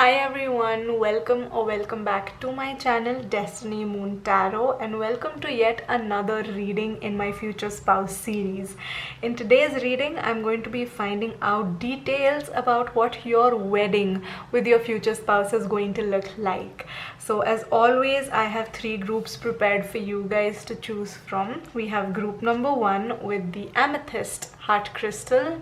Hi everyone, welcome back to my channel Destiny Moon Tarot, and welcome to yet another reading in my future spouse series. In today's reading, I'm going to be finding out details about what your wedding with your future spouse is going to look like. So as always, I have three groups prepared for you guys to choose from. We have group number 1 with the amethyst heart crystal.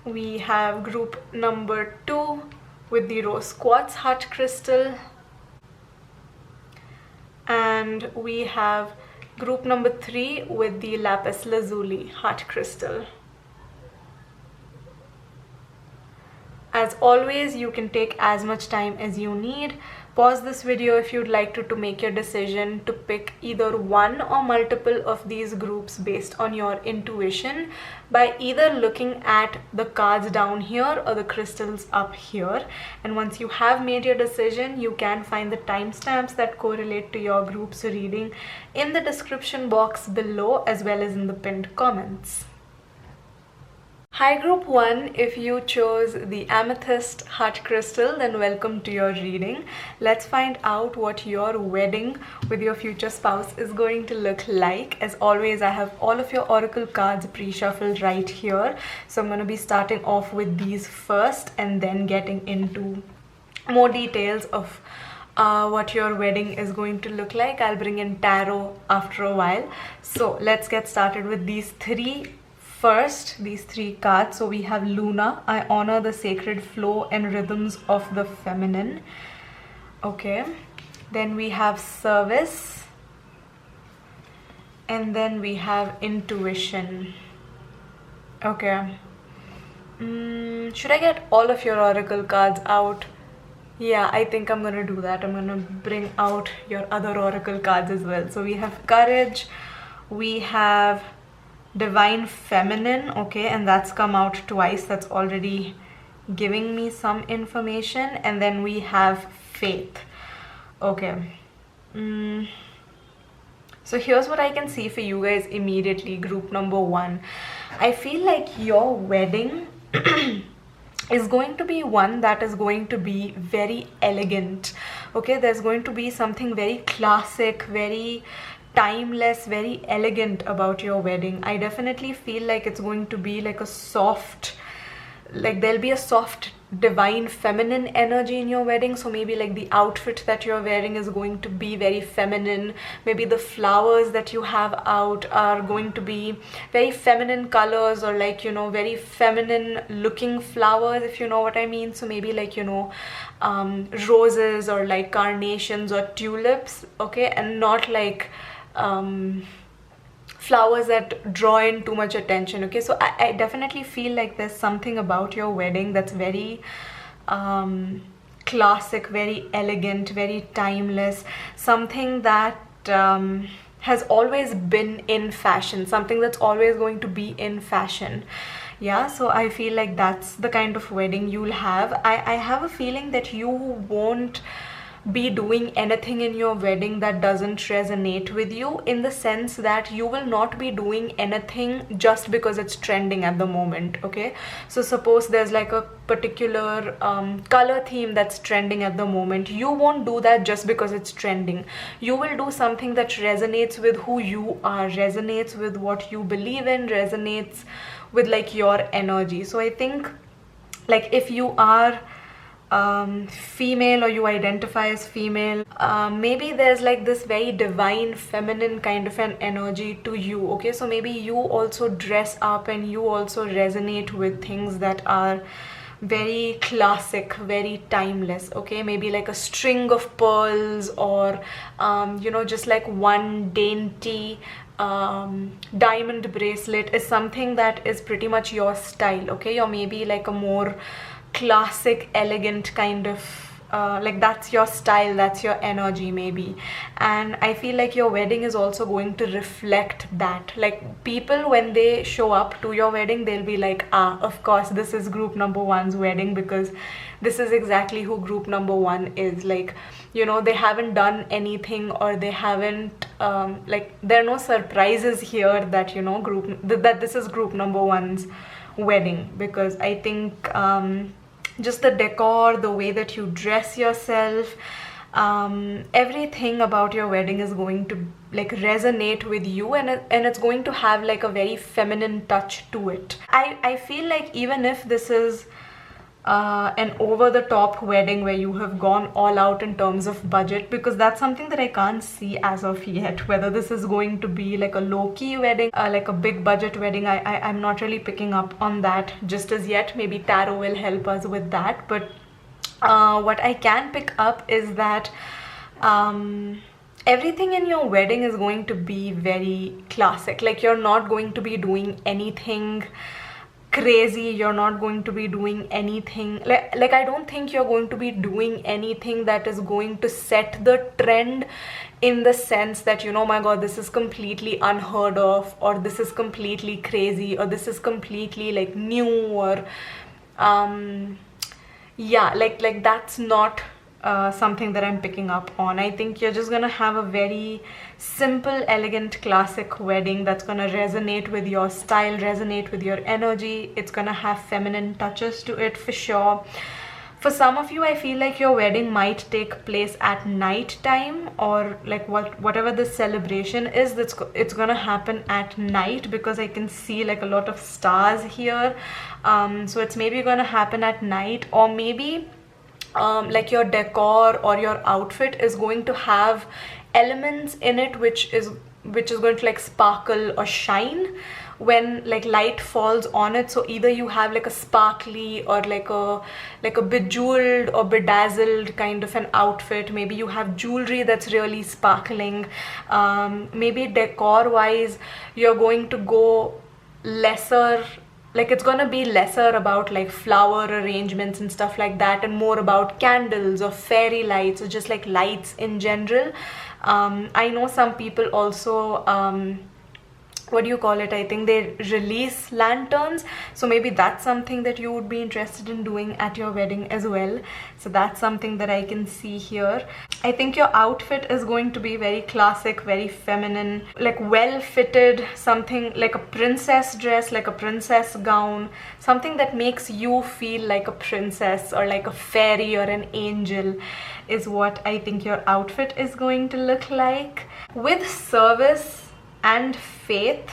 We have group number 2 with the rose quartz heart crystal, and we have group number 3 with the lapis lazuli heart crystal. As always, you can take as much time as you need. Pause this video if you'd like to make your decision to pick either one or multiple of these groups based on your intuition by either looking at the cards down here or the crystals up here. And once you have made your decision, you can find the timestamps that correlate to your group's reading in the description box below as well as in the pinned comments. Hi group 1, if you chose the amethyst heart crystal, then welcome to your reading. Let's find out what your wedding with your future spouse is going to look like. As always, I have all of your oracle cards pre-shuffled right here. So I'm going to be starting off with these first and then getting into more details of what your wedding is going to look like. I'll bring in tarot after a while. So let's get started with these three cards. So we have Luna. I honor the sacred flow and rhythms of the feminine. Okay, then we have service, and then we have intuition. Okay, should I get all of your oracle cards out? Yeah, I think I'm gonna do that. I'm gonna bring out your other oracle cards as well. So we have courage, we have divine feminine, okay, and that's come out twice. That's already giving me some information. And then we have faith. Okay, so here's what I can see for you guys immediately. Group number 1, I feel like your wedding is going to be one that is going to be very elegant. Okay, there's going to be something very classic, very timeless, very elegant about your wedding. I definitely feel like it's going to be like a soft, like there'll be a soft divine feminine energy in your wedding. So maybe like the outfit that you're wearing is going to be very feminine. Maybe the flowers that you have out are going to be very feminine colors, or like, you know, very feminine looking flowers, if you know what I mean. So maybe like, you know, roses or like carnations or tulips, okay, and not like flowers that draw in too much attention. Okay, so I definitely feel like there's something about your wedding that's very classic, very elegant, very timeless, something that has always been in fashion, something that's always going to be in fashion. Yeah, so I feel like that's the kind of wedding you'll have. I have a feeling that you won't be doing anything in your wedding that doesn't resonate with you, in the sense that you will not be doing anything just because it's trending at the moment. Okay, so suppose there's like a particular color theme that's trending at the moment, you won't do that just because it's trending. You will do something that resonates with who you are, resonates with what you believe in, resonates with like your energy. So I think like if you are female or you identify as female, maybe there's like this very divine feminine kind of an energy to you. Okay, so maybe you also dress up and you also resonate with things that are very classic, very timeless. Okay, maybe like a string of pearls, or you know, just like one dainty diamond bracelet is something that is pretty much your style. Okay, or maybe like a more classic, elegant kind of like that's your style, that's your energy maybe. And I feel like your wedding is also going to reflect that. Like people, when they show up to your wedding, they'll be like, ah, of course this is group number 1's wedding, because this is exactly who group number 1 is. Like, you know, they haven't done anything, or they haven't like there are no surprises here that, you know, that this is group number 1's wedding, because I think just the decor, the way that you dress yourself, everything about your wedding is going to like resonate with you, and it's going to have like a very feminine touch to it. I feel like even if this is an over-the-top wedding where you have gone all out in terms of budget, because that's something that I can't see as of yet, whether this is going to be like a low-key wedding, like a big budget wedding. I'm not really picking up on that just as yet. Maybe tarot will help us with that, but what I can pick up is that everything in your wedding is going to be very classic. Like, you're not going to be doing anything crazy, you're not going to be doing anything like I don't think you're going to be doing anything that is going to set the trend, in the sense that, you know, oh my god, this is completely unheard of, or this is completely crazy, or this is completely like new, or yeah, like that's not something that I'm picking up on. I think you're just gonna have a very simple, elegant, classic wedding that's gonna resonate with your style, resonate with your energy. It's gonna have feminine touches to it for sure. For some of you, I feel like your wedding might take place at night time, or like whatever the celebration is, it's gonna happen at night, because I can see like a lot of stars here. So it's maybe gonna happen at night, or maybe like your decor or your outfit is going to have elements in it which is going to like sparkle or shine when like light falls on it. So either you have like a sparkly or like a bejeweled or bedazzled kind of an outfit, maybe you have jewelry that's really sparkling, maybe decor wise you're going to go lesser, like it's gonna be lesser about like flower arrangements and stuff like that, and more about candles or fairy lights, or just like lights in general. I know some people also what do you call it, I think they release lanterns, so maybe that's something that you would be interested in doing at your wedding as well. So that's something that I can see here. I think your outfit is going to be very classic, very feminine, like well fitted, something like a princess dress, like a princess gown, something that makes you feel like a princess or like a fairy or an angel is what I think your outfit is going to look like. With service and faith,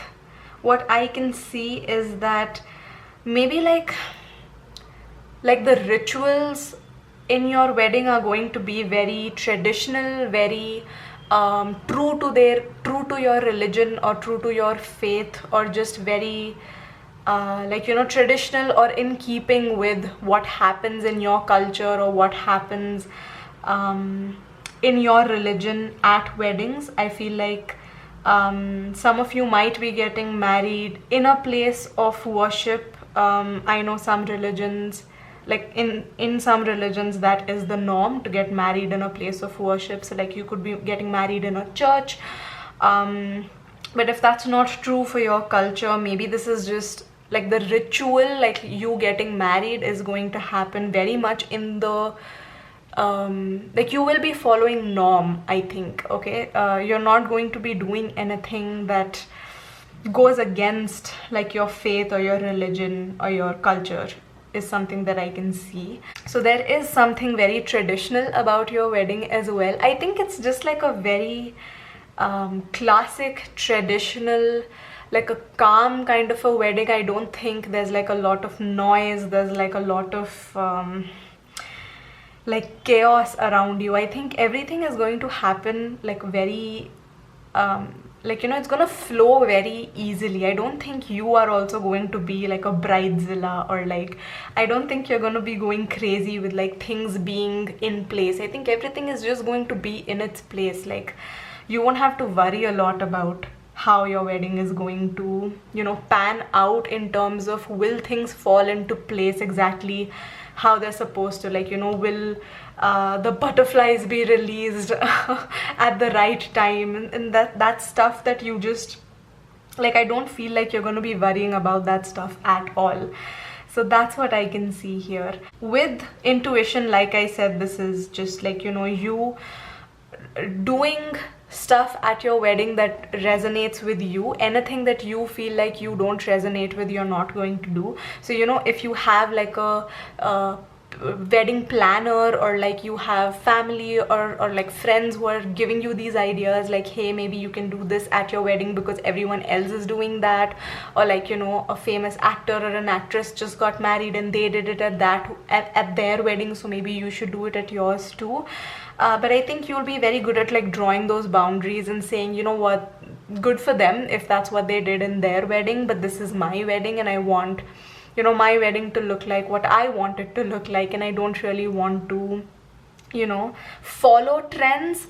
what I can see is that maybe like the rituals in your wedding are going to be very traditional, very true to your religion or true to your faith, or just very like, you know, traditional or in keeping with what happens in your culture or what happens in your religion at weddings. I feel like some of you might be getting married in a place of worship. I know some religions, like in some religions that is the norm to get married in a place of worship. So like you could be getting married in a church, but if that's not true for your culture, maybe this is just like the ritual, like you getting married is going to happen very much in the like you will be following norm, I think. Okay, you're not going to be doing anything that goes against like your faith or your religion or your culture, is something that I can see. So there is something very traditional about your wedding as well. I think it's just like a very classic, traditional, like a calm kind of a wedding. I don't think there's like a lot of noise, there's like a lot of like chaos around you. I think everything is going to happen like very like, you know, it's gonna flow very easily. I don't think you are also going to be like a bridezilla, or like I don't think you're gonna be going crazy with like things being in place. I think everything is just going to be in its place. Like you won't have to worry a lot about how your wedding is going to, you know, pan out in terms of will things fall into place exactly how they're supposed to. Like, you know, will the butterflies be released at the right time, and that stuff that you just like, I don't feel like you're going to be worrying about that stuff at all. So that's what I can see here. With intuition, like I said, this is just like, you know, you doing stuff at your wedding that resonates with you. Anything that you feel like you don't resonate with, you're not going to do. So you know, if you have like a wedding planner, or like you have family or like friends who are giving you these ideas, like, hey, maybe you can do this at your wedding because everyone else is doing that, or like, you know, a famous actor or an actress just got married and they did it at their wedding, so maybe you should do it at yours too. But I think you'll be very good at like drawing those boundaries and saying, you know what, good for them if that's what they did in their wedding, but this is my wedding and I want, you know, my wedding to look like what I want it to look like, and I don't really want to, you know, follow trends.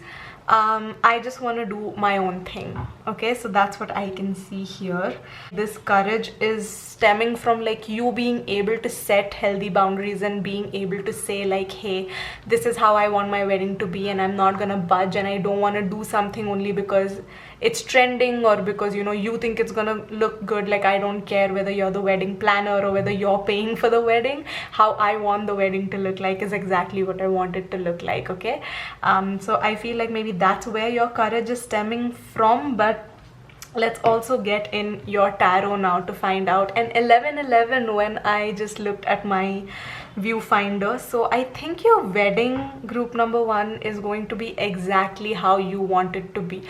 I just want to do my own thing. Okay, so that's what I can see here. This courage is stemming from like you being able to set healthy boundaries and being able to say like, hey, this is how I want my wedding to be, and I'm not gonna budge, and I don't want to do something only because it's trending or because, you know, you think it's gonna look good. Like, I don't care whether you're the wedding planner or whether you're paying for the wedding. How I want the wedding to look like is exactly what I want it to look like. Okay, so I feel like maybe that's where your courage is stemming from. But let's also get in your tarot now to find out. And 1111 when I just looked at my viewfinder. So I think your wedding, group number 1, is going to be exactly how you want it to be.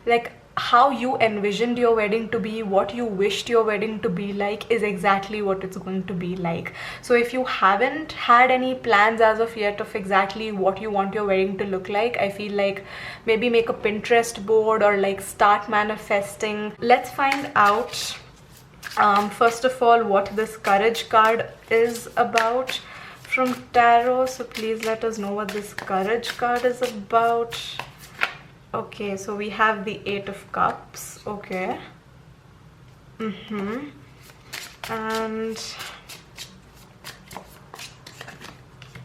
Like, how you envisioned your wedding to be, what you wished your wedding to be like, is exactly what it's going to be like. So if you haven't had any plans as of yet of exactly what you want your wedding to look like, I feel like maybe make a Pinterest board or like start manifesting. Let's find out first of all what this courage card is about from tarot. So please let us know what this courage card is about. Okay, so we have the 8 of Cups. Okay. And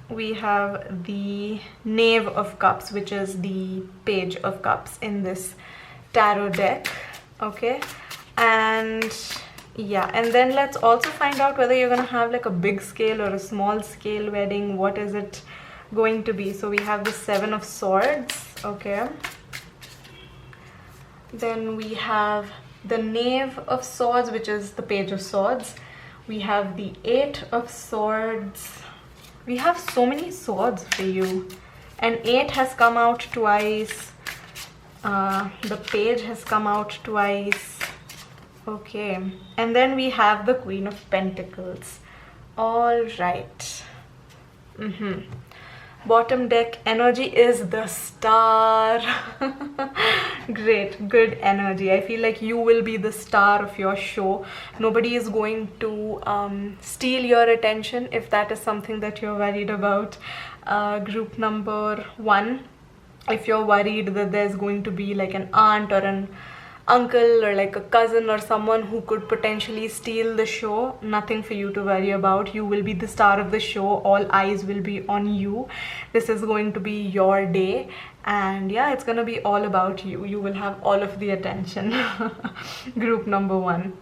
we have the Knave of Cups, which is the Page of Cups in this tarot deck. Okay, and yeah, and then let's also find out whether you're gonna have like a big scale or a small scale wedding. What is it going to be? So we have the 7 of Swords. Okay, then we have the Knave of Swords, which is the Page of Swords. We have the 8 of Swords. We have so many swords for you. And 8 has come out twice. The Page has come out twice. Okay. And then we have the Queen of Pentacles. All right. Bottom deck energy is the Star. Great, good energy. I feel like you will be the star of your show. Nobody is going to steal your attention if that is something that you're worried about. Group number 1, if you're worried that there's going to be like an aunt or an uncle or like a cousin or someone who could potentially steal the show, nothing for you to worry about. You will be the star of the show. All eyes will be on you. This is going to be your day, and yeah, it's gonna be all about you. You will have all of the attention. Group number 1.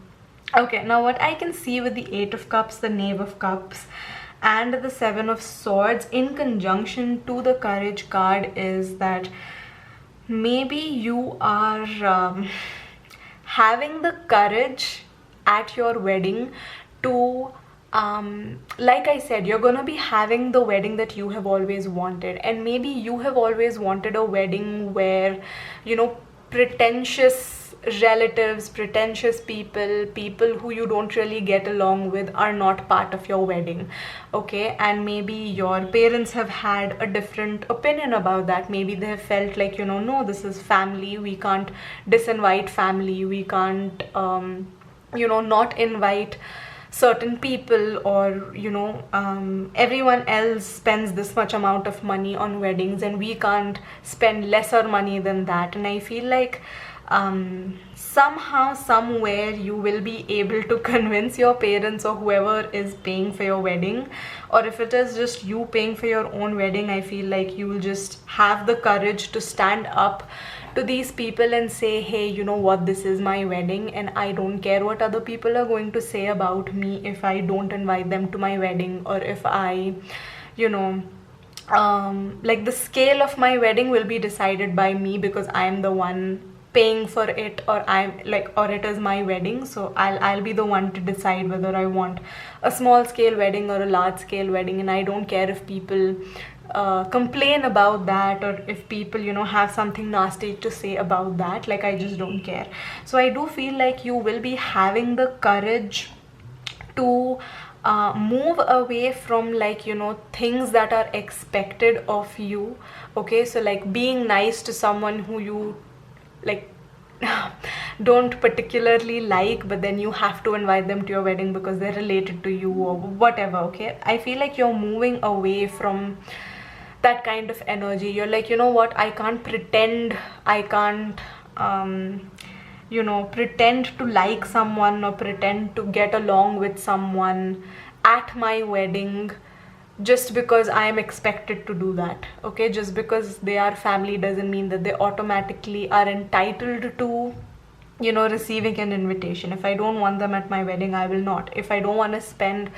Okay, now what I can see with the 8 of Cups, the Knave of Cups, and the 7 of Swords in conjunction to the Courage card is that maybe you are having the courage at your wedding to like I said, you're gonna be having the wedding that you have always wanted. And maybe you have always wanted a wedding where, you know, pretentious relatives, pretentious people who you don't really get along with are not part of your wedding. Okay, and maybe your parents have had a different opinion about that. Maybe they have felt like, you know, no, this is family, we can't disinvite family, we can't you know, not invite certain people, or you know, everyone else spends this much amount of money on weddings and we can't spend lesser money than that. And I feel like somehow, somewhere, you will be able to convince your parents or whoever is paying for your wedding, or if it is just you paying for your own wedding, I feel like you will just have the courage to stand up to these people and say, hey, you know what, this is my wedding and I don't care what other people are going to say about me if I don't invite them to my wedding, or if I, you know, like the scale of my wedding will be decided by me, because I am the one paying for it, or it is my wedding. So I'll be the one to decide whether I want a small scale wedding or a large scale wedding. And I don't care if people complain about that, or if people, you know, have something nasty to say about that. Like, I just don't care. So I do feel like you will be having the courage to move away from, like, you know, things that are expected of you. Okay, so like being nice to someone who you like don't particularly like, but then you have to invite them to your wedding because they're related to you or whatever. Okay, I feel like you're moving away from that kind of energy. You're like, you know what, I can't pretend, I can't you know, pretend to like someone or pretend to get along with someone at my wedding just because I am expected to do that. Okay, just because they are family doesn't mean that they automatically are entitled to, you know, receiving an invitation. If I don't want them at my wedding, I will not. If I don't want to spend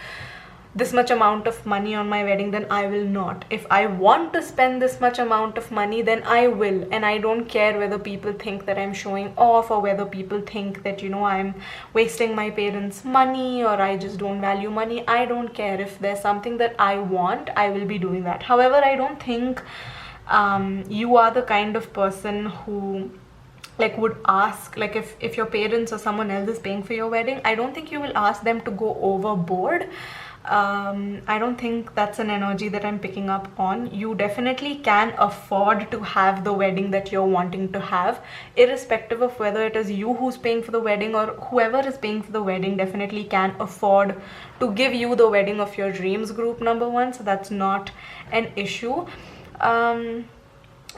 this much amount of money on my wedding, then I will not. If I want to spend this much amount of money, then I will. And I don't care whether people think that I'm showing off, or whether people think that, you know, I'm wasting my parents' money, or I just don't value money. I don't care. If there's something that I want, I will be doing that. However, I don't think you are the kind of person who like would ask, like, if your parents or someone else is paying for your wedding, I don't think you will ask them to go overboard. I don't think that's an energy that I'm picking up on. You definitely can afford to have the wedding that you're wanting to have, irrespective of whether it is you who's paying for the wedding or whoever is paying for the wedding. Definitely can afford to give you the wedding of your dreams, group number one. So that's not an issue.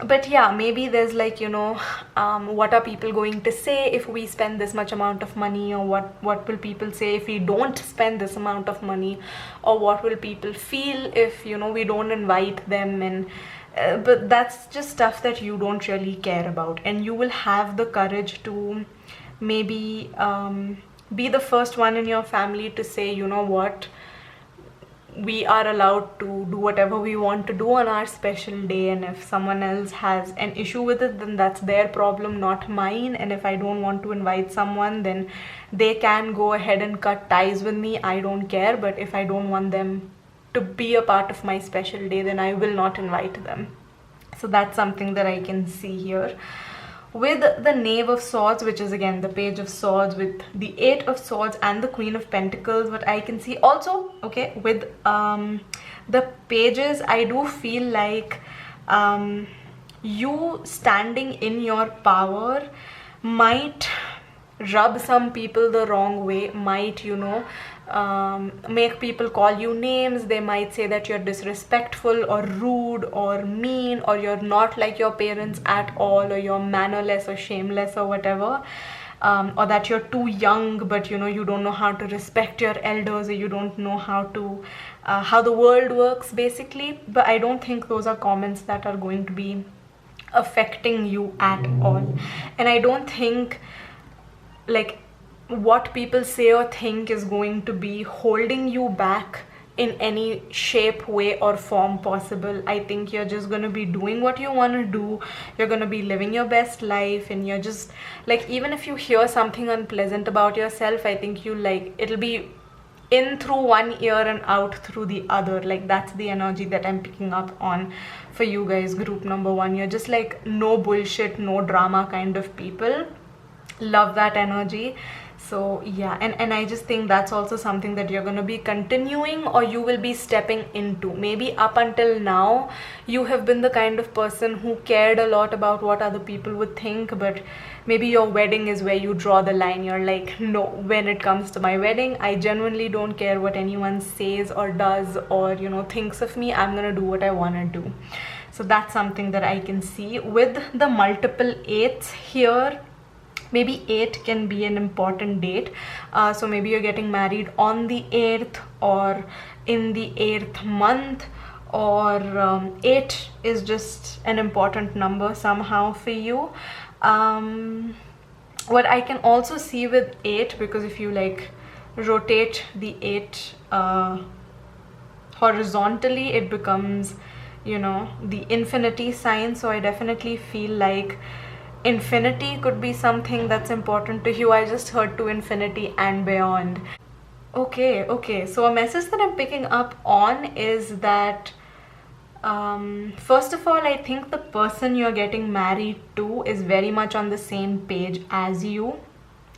But yeah, maybe there's like, you know, what are people going to say if we spend this much amount of money, or what will people say if we don't spend this amount of money, or what will people feel if, you know, we don't invite them. And but that's just stuff that you don't really care about, and you will have the courage to maybe be the first one in your family to say, you know what, we are allowed to do whatever we want to do on our special day, and if someone else has an issue with it, then that's their problem, not mine. And if I don't want to invite someone, then they can go ahead and cut ties with me. I don't care. But if I don't want them to be a part of my special day, then I will not invite them. So that's something that I can see here. With the Knave of Swords, which is again the Page of Swords, with the Eight of Swords and the Queen of Pentacles, what I can see also, okay, with the pages, I do feel like you standing in your power might rub some people the wrong way, might, you know, make people call you names. They might say that you're disrespectful or rude or mean, or you're not like your parents at all, or you're mannerless or shameless or whatever, or that you're too young, but you know, you don't know how to respect your elders, or you don't know how to how the world works basically. But I don't think those are comments that are going to be affecting you at all. And I don't think like what people say or think is going to be holding you back in any shape, way or form possible. I think you're just going to be doing what you want to do. You're going to be living your best life, and you're just like, even if you hear something unpleasant about yourself, I think you like, it'll be in through one ear and out through the other. Like, that's the energy that I'm picking up on for you guys, group number one. You're just like no bullshit, no drama kind of people. Love that energy. So yeah, and I just think that's also something that you're going to be continuing, or you will be stepping into. Maybe up until now you have been the kind of person who cared a lot about what other people would think, but maybe your wedding is where you draw the line. You're like, no, when it comes to my wedding, I genuinely don't care what anyone says or does or, you know, thinks of me. I'm gonna do what I want to do. So that's something that I can see. With the multiple eights here, maybe 8 can be an important date. So maybe you're getting married on the 8th or in the 8th month, or 8 is just an important number somehow for you. What I can also see with 8, because if you like rotate the 8 horizontally, it becomes you know, the infinity sign. So I definitely feel like infinity could be something that's important to you. I just heard to infinity and beyond. Okay, so a message that I'm picking up on is that first of all, I think the person you're getting married to is very much on the same page as you.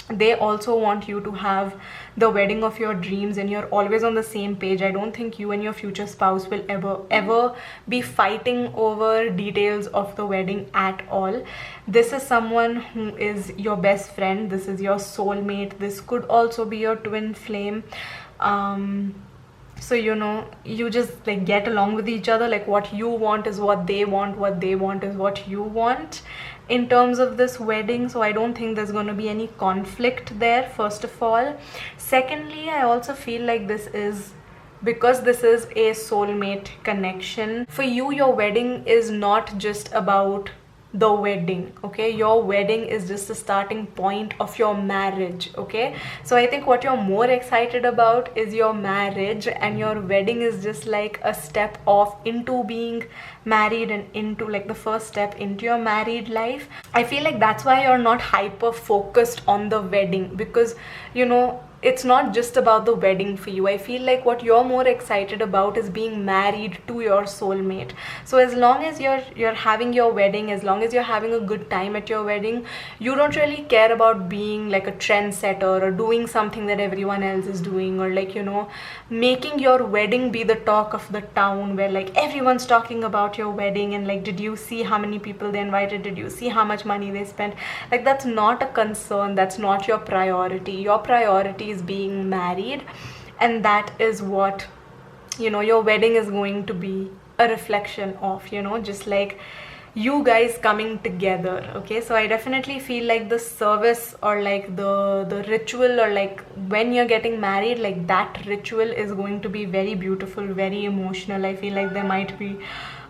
They also want you to have the wedding of your dreams, and you're always on the same page. I don't think you and your future spouse will ever be fighting over details of the wedding at all. This is someone who is your best friend. This is your soulmate. This could also be your twin flame. So you know, you just like get along with each other. Like what you want is what they want, what they want is what you want in terms of this wedding. So I don't think there's going to be any conflict there, first of all. Secondly, I also feel like this is because this is a soulmate connection. For you, your wedding is not just about the wedding, okay? Your wedding is just the starting point of your marriage, okay? So I think what you're more excited about is your marriage, and your wedding is just like a step off into being married and into like the first step into your married life. I feel like that's why you're not hyper focused on the wedding, because you know, it's not just about the wedding for you. I feel like what you're more excited about is being married to your soulmate. So as long as you're having your wedding, as long as you're having a good time at your wedding, you don't really care about being like a trendsetter or doing something that everyone else is doing, or like, you know, making your wedding be the talk of the town, where like everyone's talking about your wedding and like, did you see how many people they invited, did you see how much money they spent? Like that's not a concern. That's not your priority. Your priority is being married, and that is what, you know, your wedding is going to be a reflection of, you know, just like you guys coming together, okay? So I definitely feel like the service, or like the ritual, or like when you're getting married, like that ritual is going to be very beautiful, very emotional. I feel like there might be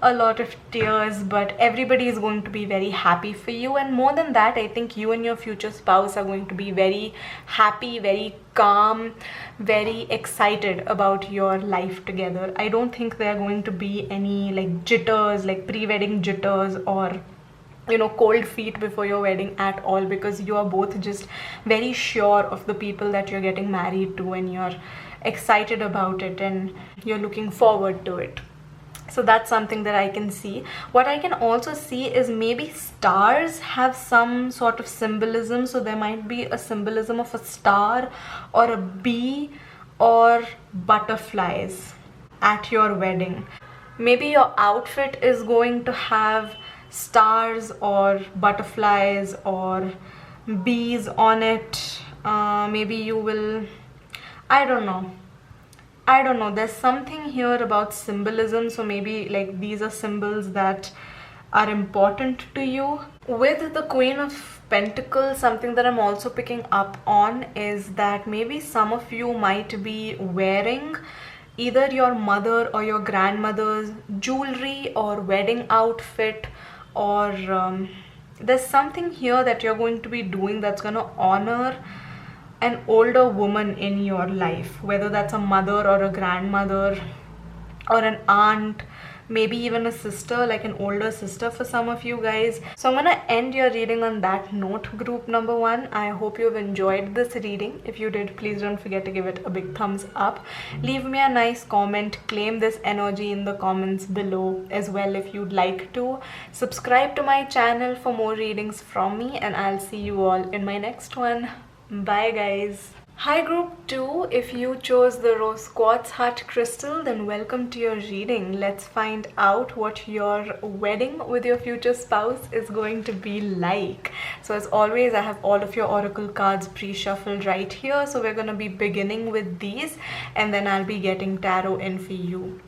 a lot of tears, but everybody is going to be very happy for you. And more than that, I think you and your future spouse are going to be very happy, very calm, very excited about your life together. I don't think there are going to be any like jitters, like pre-wedding jitters, or you know, cold feet before your wedding at all, because you are both just very sure of the people that you're getting married to, and you're excited about it, and you're looking forward to it. So that's something that I can see. What I can also see is maybe stars have some sort of symbolism. So there might be a symbolism of a star or a bee or butterflies at your wedding. Maybe your outfit is going to have stars or butterflies or bees on it. Maybe you will, I don't know, there's something here about symbolism. So maybe like these are symbols that are important to you. With the Queen of Pentacles, something that I'm also picking up on is that maybe some of you might be wearing either your mother or your grandmother's jewelry or wedding outfit, or there's something here that you're going to be doing that's going to honor an older woman in your life, whether that's a mother or a grandmother or an aunt, maybe even a sister, like an older sister for some of you guys. So I'm gonna end your reading on that note, group number 1. I hope you've enjoyed this reading. If you did, please don't forget to give it a big thumbs up. Leave me a nice comment, claim this energy in the comments below as well if you'd like to. Subscribe to my channel for more readings from me, and I'll see you all in my next one. Bye guys. Hi group 2, if you chose the rose quartz heart crystal, then welcome to your reading. Let's find out what your wedding with your future spouse is going to be like. So as always, I have all of your oracle cards pre-shuffled right here. So we're going to be beginning with these, and then I'll be getting tarot in for you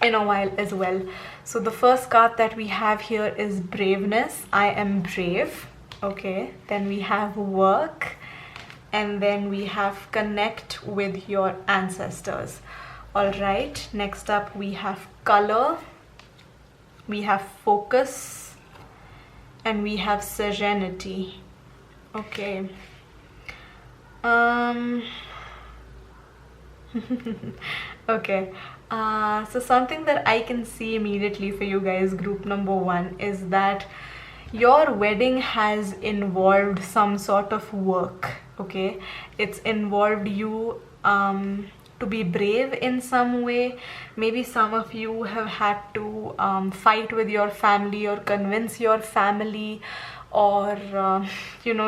in a while as well. So the first card that we have here is braveness. I am brave. Okay, then we have work. And then we have connect with your ancestors. All right, next up we have color, we have focus, and we have serenity. Okay. Okay. So something that I can see immediately for you guys, group number 1, is that your wedding has involved some sort of work. Okay, it's involved you to be brave in some way. Maybe some of you have had to fight with your family or convince your family, or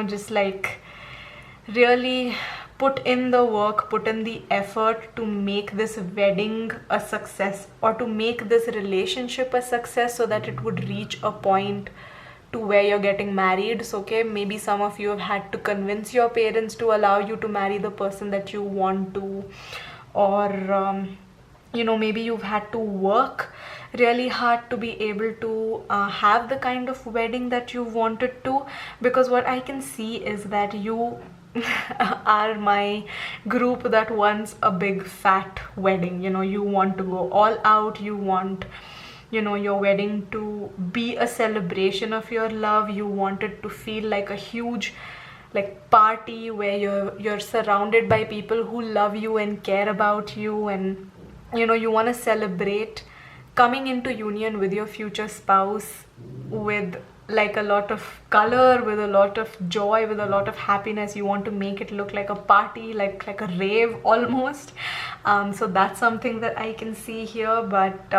just like really put in the work, put in the effort to make this wedding a success, or to make this relationship a success, so that it would reach a point to where you're getting married. So okay, maybe some of you have had to convince your parents to allow you to marry the person that you want to, or maybe you've had to work really hard to be able to have the kind of wedding that you wanted to. Because what I can see is that you are my group that wants a big fat wedding. You want to go all out. You want your wedding to be a celebration of your love. You want it to feel like a huge party where you're surrounded by people who love you and care about you, and you want to celebrate coming into union with your future spouse with a lot of color, with a lot of joy, with a lot of happiness. You want to make it look like a party, like a rave almost. So that's something that I can see here. But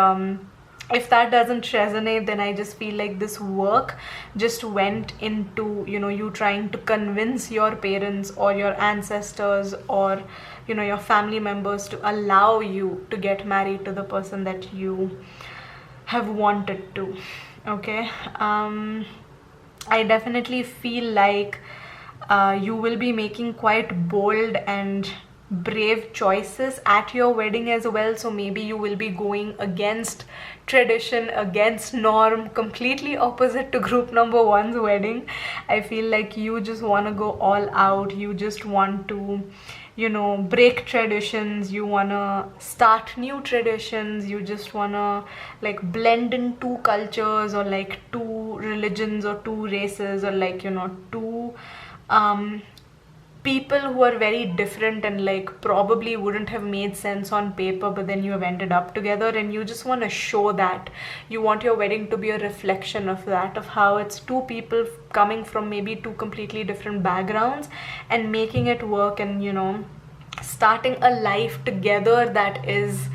if that doesn't resonate, then I just feel like this work just went into you trying to convince your parents or your ancestors or your family members to allow you to get married to the person that you have wanted to. Okay, I definitely feel like you will be making quite bold and brave choices at your wedding as well. So maybe you will be going against tradition, against norm, completely opposite to group number 1's wedding. I feel like you just want to go all out. You just want to break traditions. You want to start new traditions. You just want to blend in two cultures, or two religions, or two races, or two people who are very different and probably wouldn't have made sense on paper, but then you have ended up together, and you just want to show that. You want your wedding to be a reflection of that, of how it's two people coming from maybe two completely different backgrounds and making it work, and starting a life together that is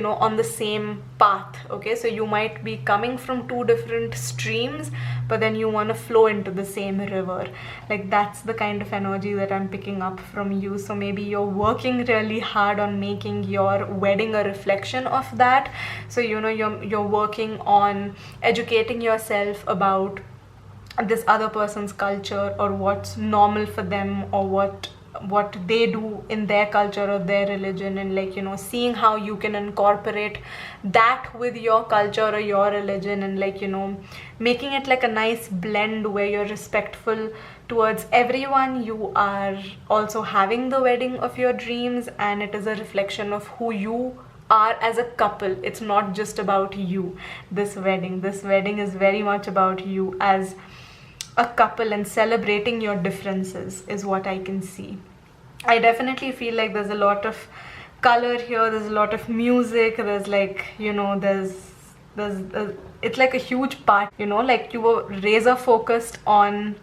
on the same path. Okay, so you might be coming from two different streams, but then you want to flow into the same river. That's the kind of energy that I'm picking up from you. So maybe you're working really hard on making your wedding a reflection of that. So you're working on educating yourself about this other person's culture, or what's normal for them, or what they do in their culture or their religion, and seeing how you can incorporate that with your culture or your religion, and making it a nice blend where you're respectful towards everyone. You are also having the wedding of your dreams, and it is a reflection of who you are as a couple. It's not just about you. This wedding is very much about you as a couple, and celebrating your differences is what I can see. I definitely feel like there's a lot of color here. There's a lot of music. There's it's a huge part, you were razor focused on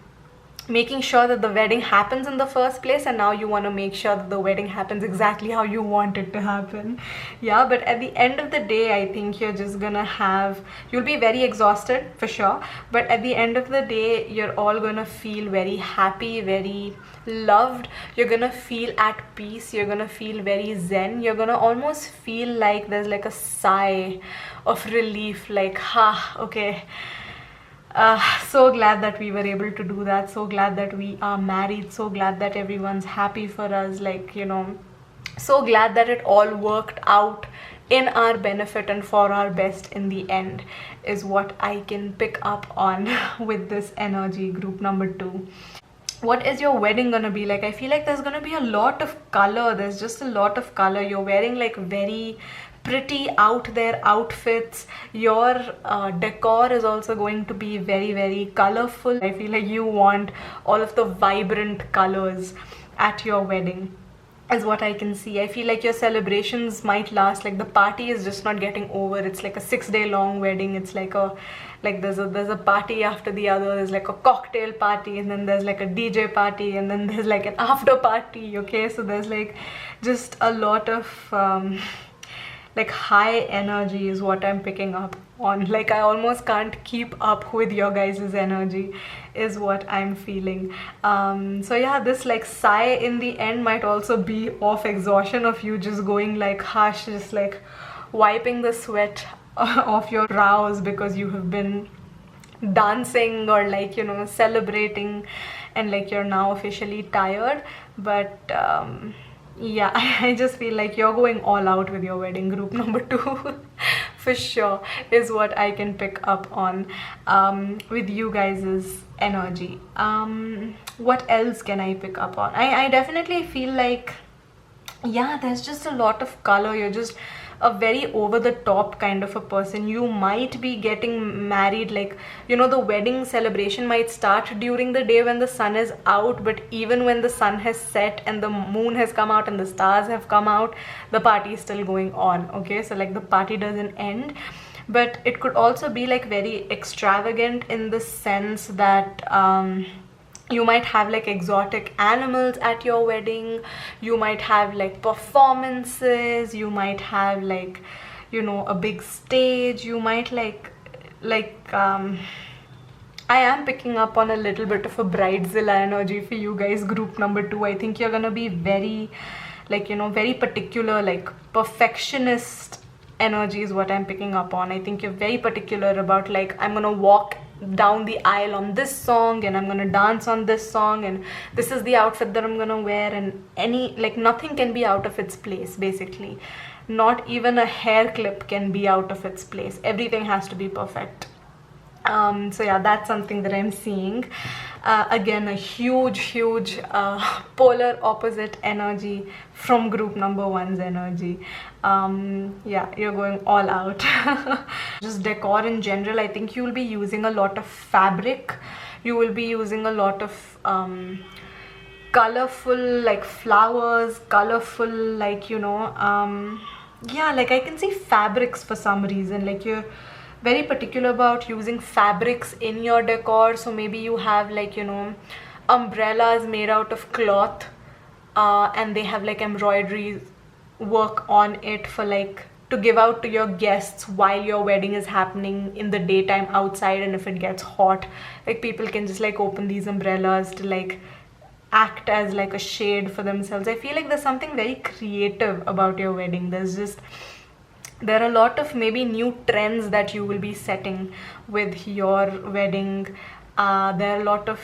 making sure that the wedding happens in the first place, and now you want to make sure that the wedding happens exactly how you want it to happen. Yeah, but at the end of the day, I think you're just gonna you'll be very exhausted for sure, but at the end of the day, you're all gonna feel very happy, very loved. You're gonna feel at peace. You're gonna feel very zen. You're gonna almost feel like there's a sigh of relief, okay, so glad that we were able to do that. So glad that we are married. So glad that everyone's happy for us. So glad that it all worked out in our benefit and for our best in the end, is what I can pick up on with this energy, group number 2. What is your wedding gonna be like? I feel like there's gonna be a lot of color. There's just a lot of color. You're wearing very pretty out there outfits. Your decor is also going to be very, very colorful. I feel like you want all of the vibrant colors at your wedding. is what I can see. I feel like your celebrations might last, like the party is just not getting over. It's like a 6-day long wedding. It's like there's a party after the other. There's like a cocktail party, and then there's like a DJ party, and then there's like an after party. Okay, so there's like just a lot of like high energy is what I'm picking up on. Like I almost can't keep up with your guys' energy is what I'm feeling. So yeah, this like sigh in the end might also be of exhaustion, of you just going like hush, just like wiping the sweat off your brows because you have been dancing or like, you know, celebrating, and like you're now officially tired. But yeah, I just feel like you're going all out with your wedding, group number 2 for sure is what I can pick up on with you guys' energy. What else can I pick up on? I definitely feel like, yeah, there's just a lot of color. You're just a very over the top kind of a person. You might be getting married, like, you know, the wedding celebration might start during the day when the sun is out, but even when the sun has set and the moon has come out and the stars have come out, the party is still going on. Okay, so like the party doesn't end. But it could also be like very extravagant in the sense that you might have like exotic animals at your wedding, you might have like performances, you might have like, you know, a big stage, you might I am picking up on a little bit of a bridezilla energy for you guys, group number 2. I think you're gonna be very, like, you know, very particular, like perfectionist energy is what I'm picking up on. I think you're very particular about like, I'm gonna walk down the aisle on this song and I'm gonna dance on this song and this is the outfit that I'm gonna wear, and any, like, nothing can be out of its place basically. Not even a hair clip can be out of its place. Everything has to be perfect. So yeah, that's something that I'm seeing. Again, a huge polar opposite energy from group number 1's energy. Yeah, you're going all out. Just decor in general, I think you'll be using a lot of fabric. You will be using a lot of colorful like flowers, colorful, like, you know, yeah, like I can see fabrics for some reason. Like you're very particular about using fabrics in your decor. So maybe you have like, you know, umbrellas made out of cloth and they have like embroidery work on it for like to give out to your guests while your wedding is happening in the daytime outside, and if it gets hot, like people can just like open these umbrellas to like act as like a shade for themselves. I feel like there's something very creative about your wedding. There are a lot of maybe new trends that you will be setting with your wedding. There are a lot of,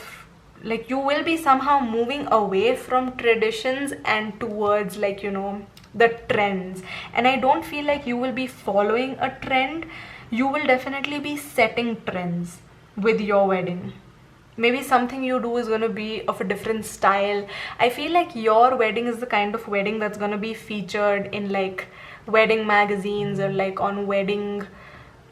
like, you will be somehow moving away from traditions and towards, like, you know, the trends. And I don't feel like you will be following a trend. You will definitely be setting trends with your wedding. Maybe something you do is going to be of a different style. I feel like your wedding is the kind of wedding that's going to be featured in like wedding magazines or like on wedding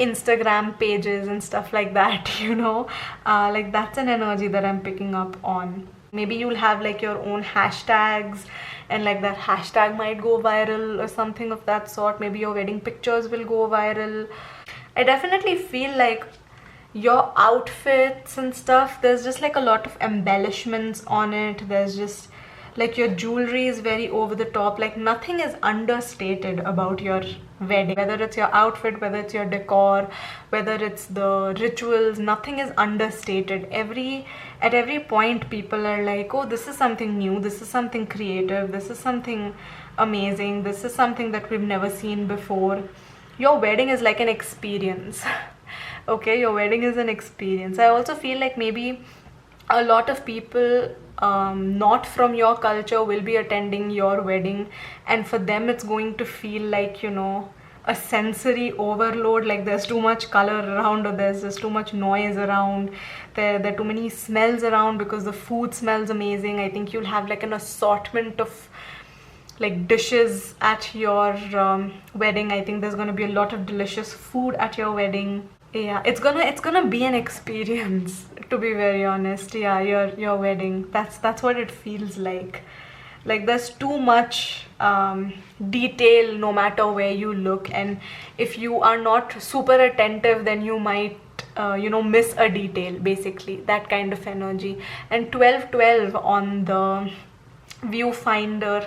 Instagram pages and stuff like that, you know. Like that's an energy that I'm picking up on. Maybe you'll have like your own hashtags and like that hashtag might go viral or something of that sort. Maybe your wedding pictures will go viral. I definitely feel like your outfits and stuff, there's just like a lot of embellishments on it. There's just like your jewelry is very over the top. Like nothing is understated about your wedding, whether it's your outfit, whether it's your decor, whether it's the rituals, nothing is understated. At every point people are like, oh, this is something new, this is something creative, this is something amazing, this is something that we've never seen before. Your wedding is like an experience. Okay, your wedding is an experience. I also feel like maybe a lot of people not from your culture will be attending your wedding, and for them it's going to feel like, you know, a sensory overload. Like there's too much color around, or there's just too much noise around, there are too many smells around because the food smells amazing. I think you'll have like an assortment of like dishes at your wedding. I think there's going to be a lot of delicious food at your wedding. Yeah, it's gonna be an experience, to be very honest. Yeah, your wedding, that's what it feels like. Like there's too much detail no matter where you look, and if you are not super attentive, then you might miss a detail, basically that kind of energy. And 1212 on the viewfinder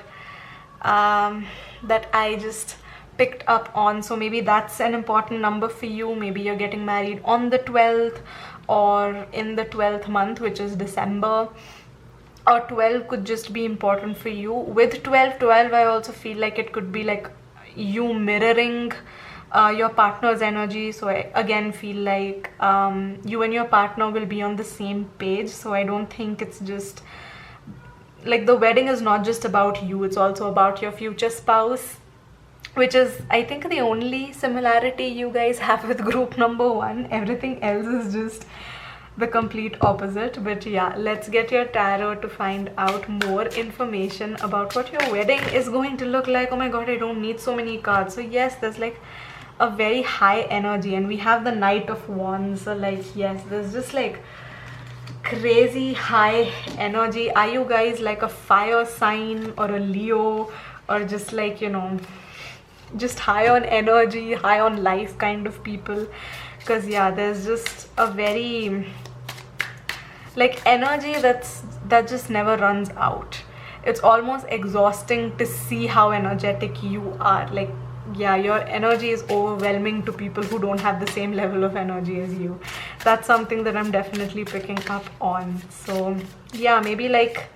that I just picked up on, so maybe that's an important number for you. Maybe you're getting married on the 12th or in the 12th month, which is December, or 12 could just be important for you. With 1212, I also feel like it could be like you mirroring your partner's energy. So I again feel like you and your partner will be on the same page. So I don't think it's just like the wedding is not just about you, it's also about your future spouse, which is I think the only similarity you guys have with group number 1. Everything else is just the complete opposite. But yeah, let's get your tarot to find out more information about what your wedding is going to look like. Oh my god, I don't need so many cards. So yes, there's like a very high energy, and we have the Knight of Wands. So like yes, there's just like crazy high energy. Are you guys like a fire sign or a Leo, or just like, you know, just high on energy, high on life kind of people? Because yeah, there's just a very like energy that just never runs out. It's almost exhausting to see how energetic you are. Like yeah, your energy is overwhelming to people who don't have the same level of energy as you. That's something that I'm definitely picking up on. So yeah, maybe like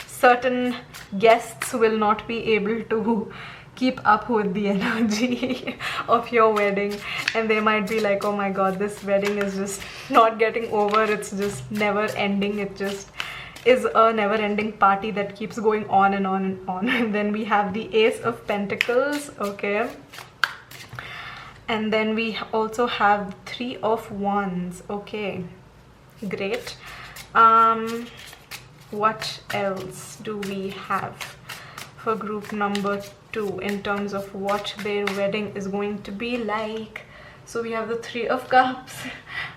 certain guests will not be able to keep up with the energy of your wedding, and they might be like, oh my god, this wedding is just not getting over, it's just never ending, it just is a never-ending party that keeps going on and on and on. And then we have the Ace of Pentacles, okay, and then we also have 3 of Wands. Okay, great. What else do we have for group number 2 in terms of what their wedding is going to be like? So we have the 3 of Cups,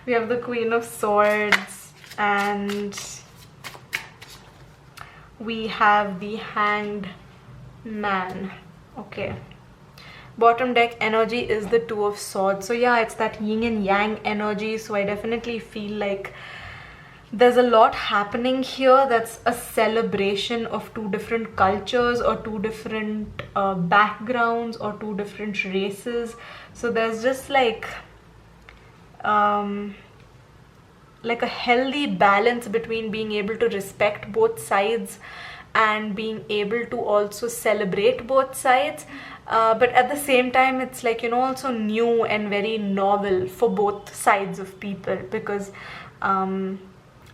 we have the Queen of Swords, and we have the Hanged Man. Okay, bottom deck energy is the 2 of Swords. So yeah, it's that yin and yang energy. So I definitely feel like there's a lot happening here. That's a celebration of 2 different cultures, or 2 different backgrounds, or 2 different races. So there's just like a healthy balance between being able to respect both sides and being able to also celebrate both sides. But at the same time, it's like, you know, also new and very novel for both sides of people, because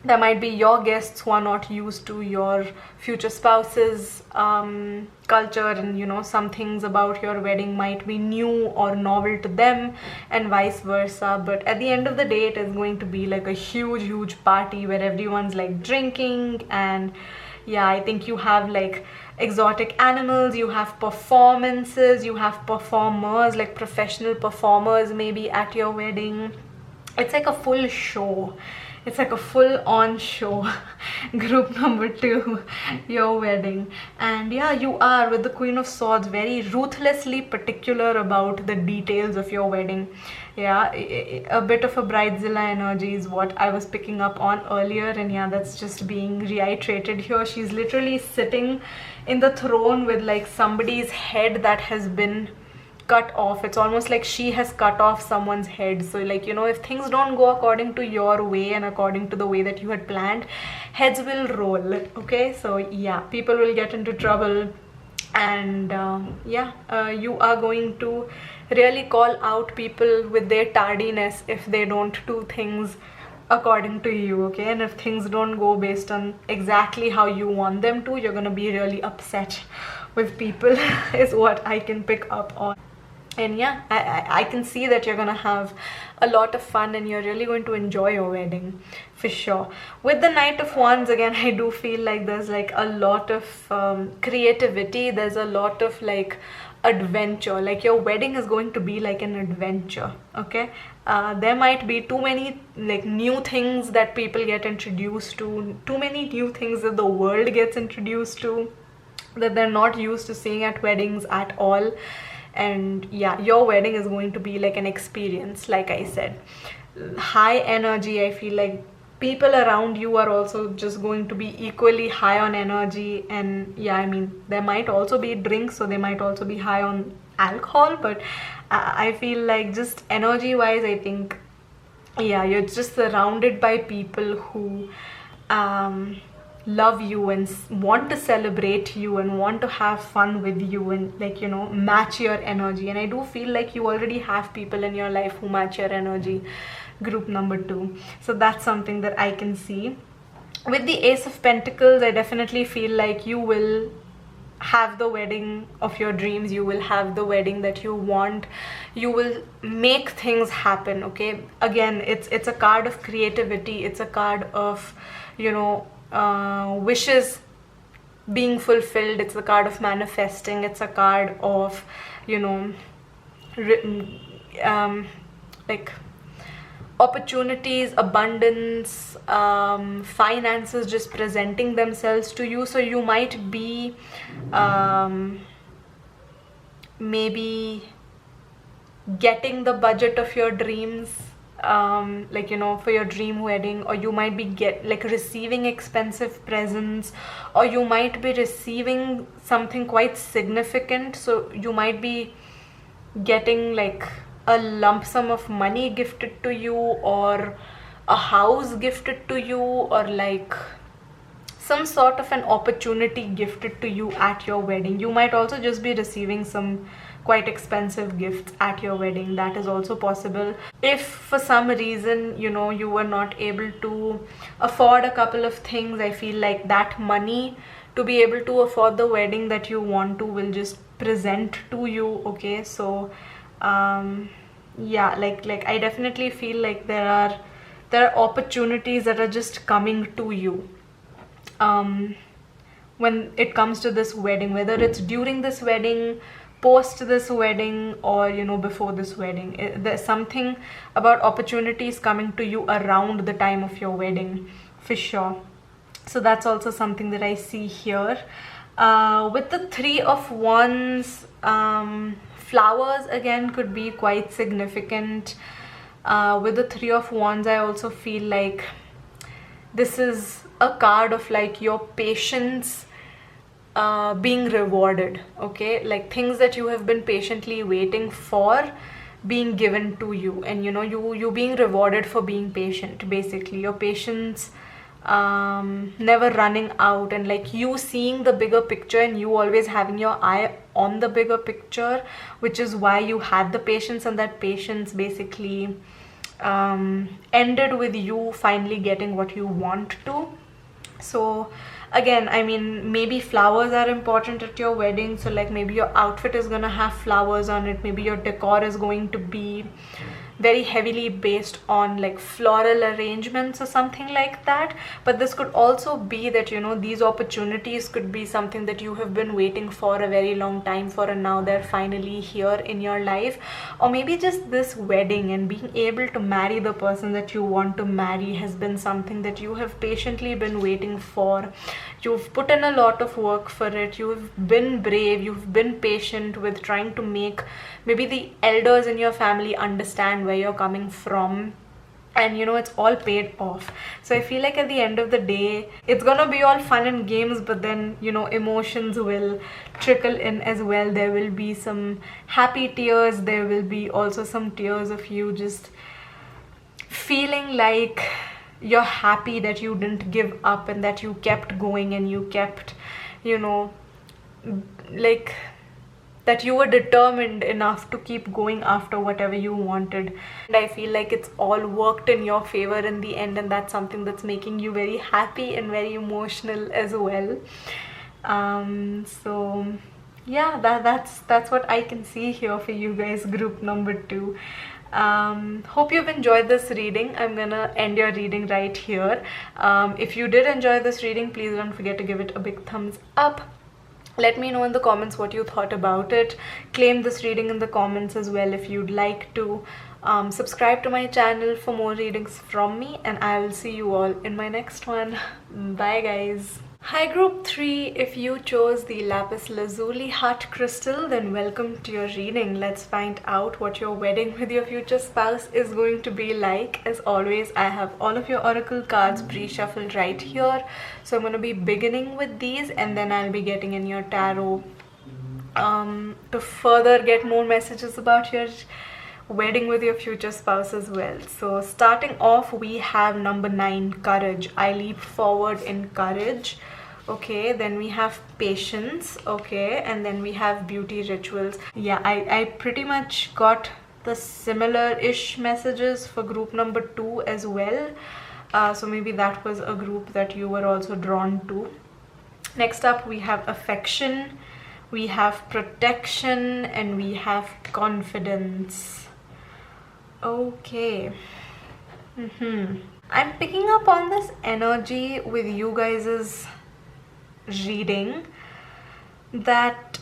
there might be your guests who are not used to your future spouse's culture, and you know, some things about your wedding might be new or novel to them, and vice versa. But at the end of the day, it is going to be like a huge party where everyone's like drinking. And yeah, I think you have like exotic animals, you have performances, you have performers, like professional performers maybe at your wedding. It's like a full show. It's like a full-on show. Group number 2, your wedding. And yeah, you are, with the Queen of Swords, very ruthlessly particular about the details of your wedding. Yeah, a bit of a bridezilla energy is what I was picking up on earlier, and yeah, that's just being reiterated here. She's literally sitting in the throne with like somebody's head that has been cut off. It's almost like she has cut off someone's head. So like, you know, if things don't go according to your way and according to the way that you had planned, heads will roll. Okay, so yeah, people will get into trouble, and you are going to really call out people with their tardiness if they don't do things according to you. Okay, and if things don't go based on exactly how you want them to, you're gonna be really upset with people is what I can pick up on. And yeah, I can see that you're gonna have a lot of fun, and you're really going to enjoy your wedding for sure. With the Knight of Wands, again, I do feel like there's like a lot of creativity. There's a lot of like adventure. Like your wedding is going to be like an adventure, okay? There might be too many like new things that people get introduced to, too many new things that the world gets introduced to that they're not used to seeing at weddings at all. And yeah, your wedding is going to be like an experience. Like I said, high energy. I feel like people around you are also just going to be equally high on energy. And yeah, I mean, there might also be drinks, so they might also be high on alcohol, but I feel like just energy wise, I think, yeah, you're just surrounded by people who love you and want to celebrate you and want to have fun with you and, like, you know, match your energy. And I do feel like you already have people in your life who match your energy, group number 2. So that's something that I can see. With the Ace of Pentacles, I definitely feel like you will have the wedding of your dreams. You will have the wedding that you want. You will make things happen, okay? Again, it's a card of creativity. It's a card of, you know, wishes being fulfilled. It's a card of manifesting. It's a card of, you know, like opportunities, abundance, finances just presenting themselves to you. So you might be maybe getting the budget of your dreams, like, you know, for your dream wedding, or you might be receiving expensive presents, or you might be receiving something quite significant. So you might be getting like a lump sum of money gifted to you, or a house gifted to you, or like some sort of an opportunity gifted to you at your wedding. You might also just be receiving some quite expensive gifts at your wedding. That is also possible. If for some reason, you know, you were not able to afford a couple of things, I feel like that money to be able to afford the wedding that you want to will just present to you, okay? So yeah, like I definitely feel like there are opportunities that are just coming to you when it comes to this wedding, whether it's during this wedding, post this wedding, or, you know, before this wedding. There's something about opportunities coming to you around the time of your wedding, for sure. So that's also something that I see here. With the Three of Wands, flowers again could be quite significant. With the Three of Wands, I also feel like this is a card of like your patience being rewarded, okay? Like things that you have been patiently waiting for being given to you, and, you know, you being rewarded for being patient. Basically, your patience never running out, and like you seeing the bigger picture, and you always having your eye on the bigger picture, which is why you had the patience, and that patience basically ended with you finally getting what you want to. So again, I mean, maybe flowers are important at your wedding. So like maybe your outfit is gonna have flowers on it. Maybe your decor is going to be very heavily based on like floral arrangements or something like that. But this could also be that, you know, these opportunities could be something that you have been waiting for a very long time for, and now they're finally here in your life. Or maybe just this wedding and being able to marry the person that you want to marry has been something that you have patiently been waiting for. You've put in a lot of work for it. You've been brave. You've been patient with trying to make maybe the elders in your family understand where you're coming from, and, you know, it's all paid off. So I feel like at the end of the day, it's gonna be all fun and games, but then, you know, emotions will trickle in as well. There will be some happy tears. There will be also some tears of you just feeling like you're happy that you didn't give up, and that you kept going, and you kept, you know, like that you were determined enough to keep going after whatever you wanted. And I feel like it's all worked in your favor in the end, and that's something that's making you very happy and very emotional as well. So yeah, that's what I can see here for you guys, group number 2. Hope you've enjoyed this reading. I'm gonna end your reading right here. If you did enjoy this reading, please don't forget to give it a big thumbs up. Let me know in the comments what you thought about it. Claim this reading in the comments as well if you'd like to. Subscribe to my channel for more readings from me, and I will see you all in my next one. Bye guys. Hi group 3, if you chose the lapis lazuli heart crystal, then welcome to your reading. Let's find out what your wedding with your future spouse is going to be like. As always, I have all of your oracle cards pre-shuffled right here, so I'm going to be beginning with these, and then I'll be getting in your tarot to further get more messages about your wedding with your future spouse as well. So starting off, we have number 9, courage. I leap forward in courage. Okay, then we have patience. Okay, and then we have beauty rituals. Yeah, I pretty much got the similar-ish messages for group number 2 as well. So maybe that was a group that you were also drawn to. Next up, we have affection, we have protection, and we have confidence. Okay. I'm picking up on this energy with you guys' reading that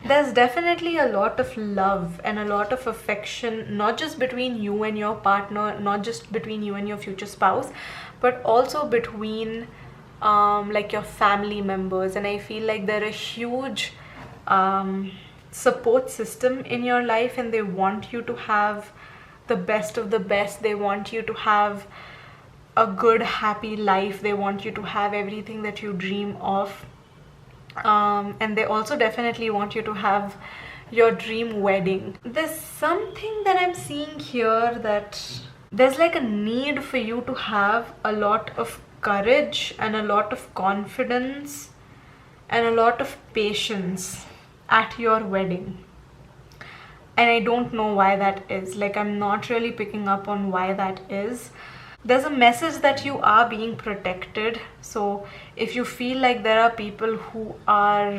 there's definitely a lot of love and a lot of affection, not just between you and your partner, not just between you and your future spouse, but also between like your family members. And I feel like they're a huge support system in your life, and they want you to have the best of the best. They want you to have a good, happy life. They want you to have everything that you dream of. And they also definitely want you to have your dream wedding. There's something that I'm seeing here, that there's like a need for you to have a lot of courage and a lot of confidence and a lot of patience at your wedding. And I don't know why that is. Like, I'm not really picking up on why that is. There's a message that you are being protected. So if you feel like there are people who are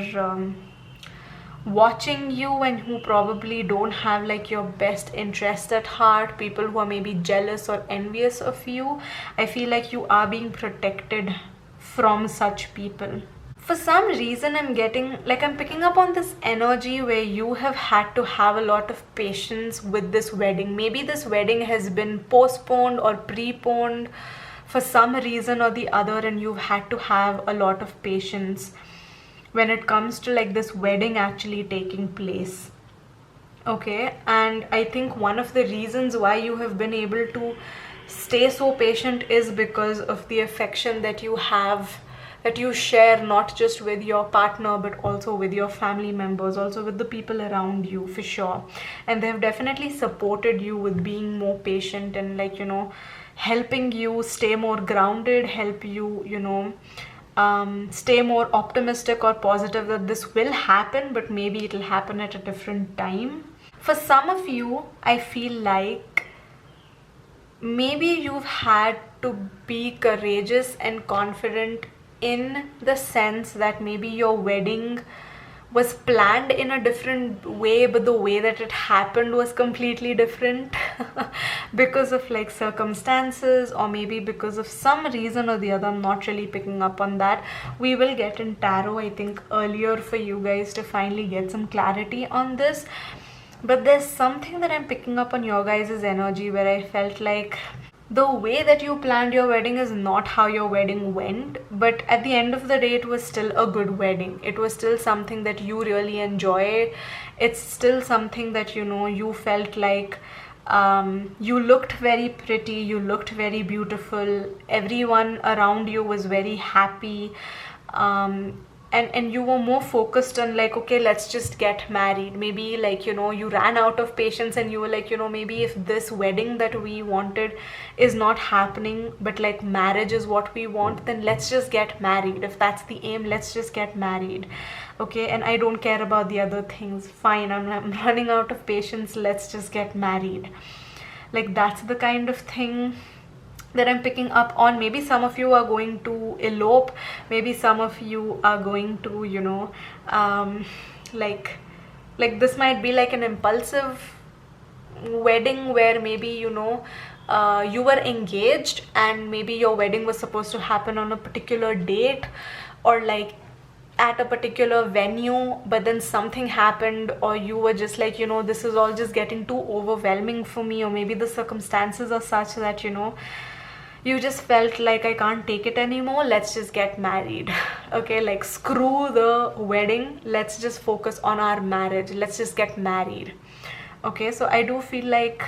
watching you and who probably don't have like your best interest at heart, people who are maybe jealous or envious of you, I feel like you are being protected from such people. For some reason, I'm picking up on this energy where you have had to have a lot of patience with this wedding. Maybe this wedding has been postponed or preponed for some reason or the other, and you've had to have a lot of patience when it comes to like this wedding actually taking place. Okay, and I think one of the reasons why you have been able to stay so patient is because of the affection that you have, that you share, not just with your partner but also with your family members, also with the people around you, for sure. And they've definitely supported you with being more patient and, like, you know, helping you stay more grounded, help you, you know, stay more optimistic or positive that this will happen, but maybe it'll happen at a different time. For some of you, I feel like maybe you've had to be courageous and confident in the sense that maybe your wedding was planned in a different way, but the way that it happened was completely different because of like circumstances, or maybe because of some reason or the other. I'm not really picking up on that. We will get in tarot, I think, earlier for you guys to finally get some clarity on this. But there's something that I'm picking up on your guys' energy where I felt like the way that you planned your wedding is not how your wedding went, but at the end of the day, it was still a good wedding. It was still something that you really enjoyed. It's still something that, you know, you felt like you looked very pretty, you looked very beautiful, everyone around you was very happy, and you were more focused on like, okay, let's just get married. Maybe, like, you know, you ran out of patience and you were like, you know, maybe if this wedding that we wanted is not happening, but like marriage is what we want, then let's just get married. If that's the aim, let's just get married. Okay, and I don't care about the other things. Fine, I'm running out of patience, let's just get married. Like, that's the kind of thing that I'm picking up on. Maybe some of you are going to elope, maybe some of you are going to, you know, like this might be like an impulsive wedding where maybe, you know, you were engaged and maybe your wedding was supposed to happen on a particular date, or like at a particular venue, but then something happened, or you were just like, you know, this is all just getting too overwhelming for me, or maybe the circumstances are such that, you know, you just felt like, I can't take it anymore, let's just get married. Okay, like screw the wedding, let's just focus on our marriage, let's just get married. Okay, so I do feel like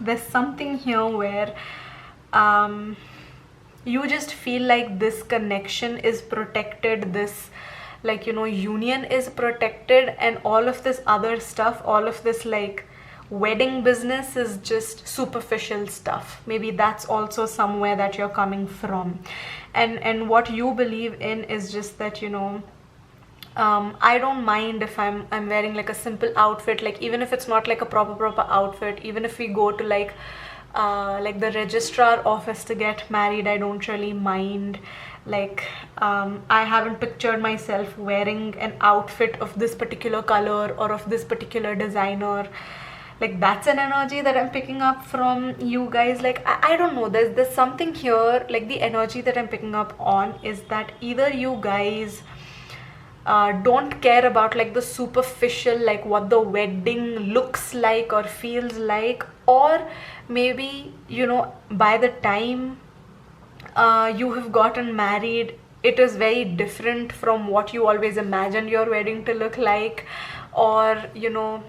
there's something here where you just feel like this connection is protected, this, like, you know, union is protected, and all of this other stuff, all of this like wedding business is just superficial stuff. Maybe that's also somewhere that you're coming from, and what you believe in is just that, you know, I don't mind if I'm wearing like a simple outfit, like even if it's not like a proper outfit, even if we go to like the registrar office to get married, I don't really mind. Like I haven't pictured myself wearing an outfit of this particular color or of this particular designer. Like that's an energy that I'm picking up from you guys. Like I don't know, there's something here, like the energy that I'm picking up on is that either you guys don't care about like the superficial, like what the wedding looks like or feels like, or maybe, you know, by the time you have gotten married, it is very different from what you always imagined your wedding to look like, or, you know,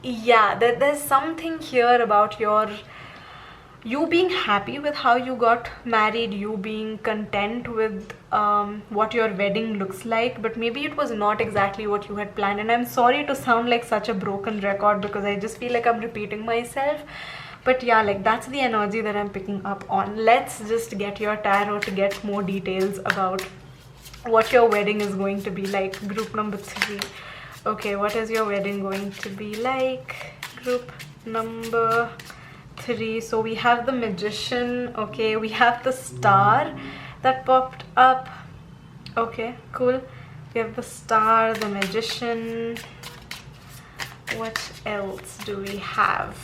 yeah, there's something here about you being happy with how you got married, you being content with what your wedding looks like, but maybe it was not exactly what you had planned. And I'm sorry to sound like such a broken record, because I just feel like I'm repeating myself, but yeah, like that's the energy that I'm picking up on. Let's just get your tarot to get more details about what your wedding is going to be like. Group number 3. Okay, what is your wedding going to be like? Group number 3. So we have the Magician. Okay, we have the Star that popped up. Okay, cool. We have the Star, the Magician. What else do we have?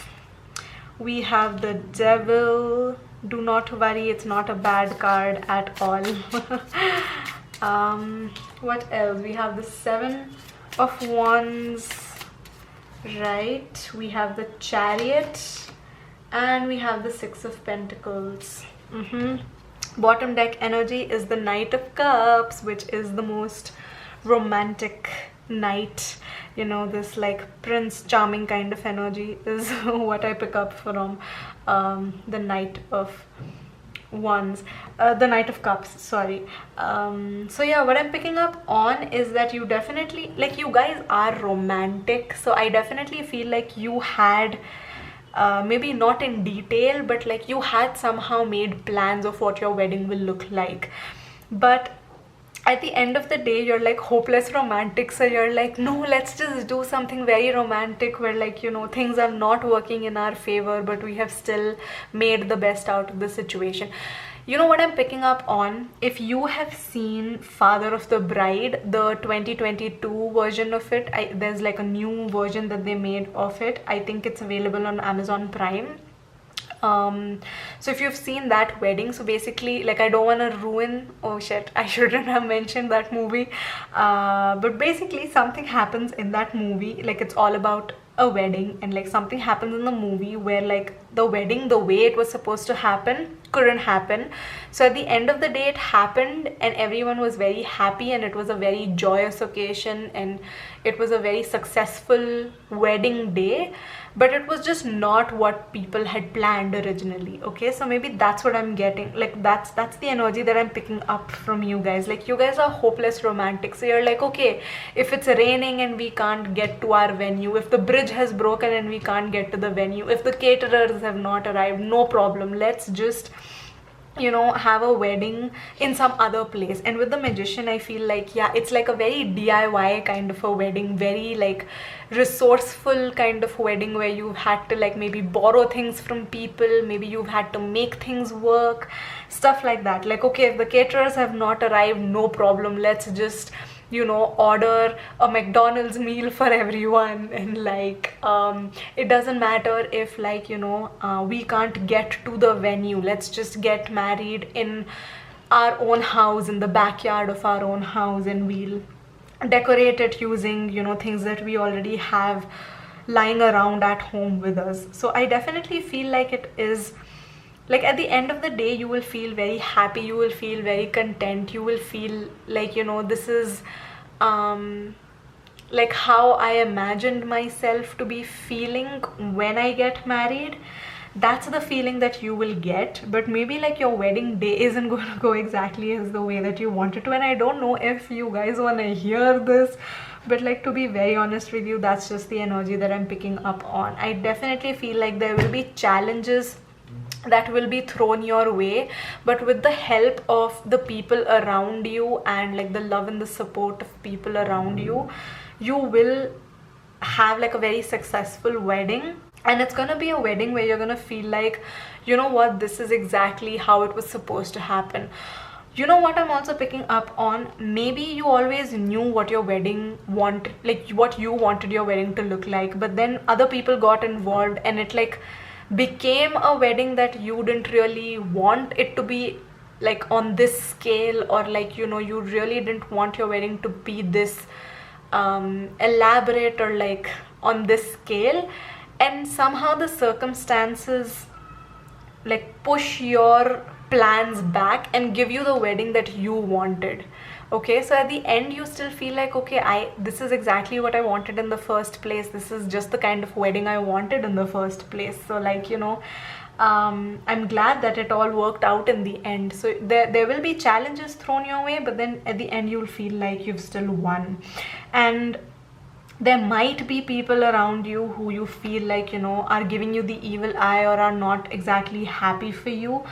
We have the Devil. Do not worry, it's not a bad card at all. What else? We have the 7 of Wands, right? We have the Chariot, and we have the 6 of Pentacles. Bottom deck energy is the Knight of Cups, which is the most romantic knight, you know, this like Prince Charming kind of energy is what I pick up from the Knight of Wands, the Knight of Cups, sorry. So yeah, what I'm picking up on is that you definitely, like, you guys are romantic, so I definitely feel like you had maybe not in detail, but like you had somehow made plans of what your wedding will look like, but at the end of the day you're like hopeless romantic, so you're like, no, let's just do something very romantic where, like, you know, things are not working in our favor, but we have still made the best out of the situation. You know what I'm picking up on? If you have seen Father of the Bride, the 2022 version of it, there's like a new version that they made of it. I think it's available on Amazon Prime. So if you've seen that wedding, so basically, like, I don't want to ruin, oh shit, I shouldn't have mentioned that movie, but basically something happens in that movie, like it's all about a wedding, and like something happens in the movie where like the wedding, the way it was supposed to happen, couldn't happen. So at the end of the day it happened, and everyone was very happy, and it was a very joyous occasion, and it was a very successful wedding day, but it was just not what people had planned originally. Okay, so maybe that's what I'm getting, like that's the energy that I'm picking up from you guys. Like, you guys are hopeless romantic, so you're like, okay, if it's raining and we can't get to our venue, if the bridge has broken and we can't get to the venue, if the caterers have not arrived, no problem, let's just, you know, have a wedding in some other place. And with the Magician, I feel like, yeah, it's like a very DIY kind of a wedding, very like resourceful kind of wedding, where you've had to like maybe borrow things from people, maybe you've had to make things work, stuff like that. Like, okay, if the caterers have not arrived, no problem, let's just, you know, order a McDonald's meal for everyone, and like it doesn't matter if, like, you know, we can't get to the venue, let's just get married in our own house, in the backyard of our own house, and we'll decorate it using, you know, things that we already have lying around at home with us. So I definitely feel like it is like, at the end of the day, you will feel very happy, you will feel very content, you will feel like, you know, this is like how I imagined myself to be feeling when I get married. That's the feeling that you will get. But maybe like your wedding day isn't going to go exactly as the way that you want it to, and I don't know if you guys want to hear this, but like, to be very honest with you, that's just the energy that I'm picking up on. I definitely feel like there will be challenges that will be thrown your way, but with the help of the people around you and like the love and the support of people around you, you will have like a very successful wedding. And it's gonna be a wedding where you're gonna feel like, you know what, this is exactly how it was supposed to happen. You know what I'm also picking up on? Maybe you always knew what your wedding like what you wanted your wedding to look like, but then other people got involved and it like became a wedding that you didn't really want it to be like on this scale, or like, you know, you really didn't want your wedding to be this elaborate or like on this scale, and somehow the circumstances like push your plans back and give you the wedding that you wanted. Okay, so at the end you still feel like, okay, this is exactly what I wanted in the first place, this is just the kind of wedding I wanted in the first place. So like, you know, I'm glad that it all worked out in the end. So there will be challenges thrown your way, but then at the end you'll feel like you've still won. And there might be people around you who you feel like, you know, are giving you the evil eye or are not exactly happy for you.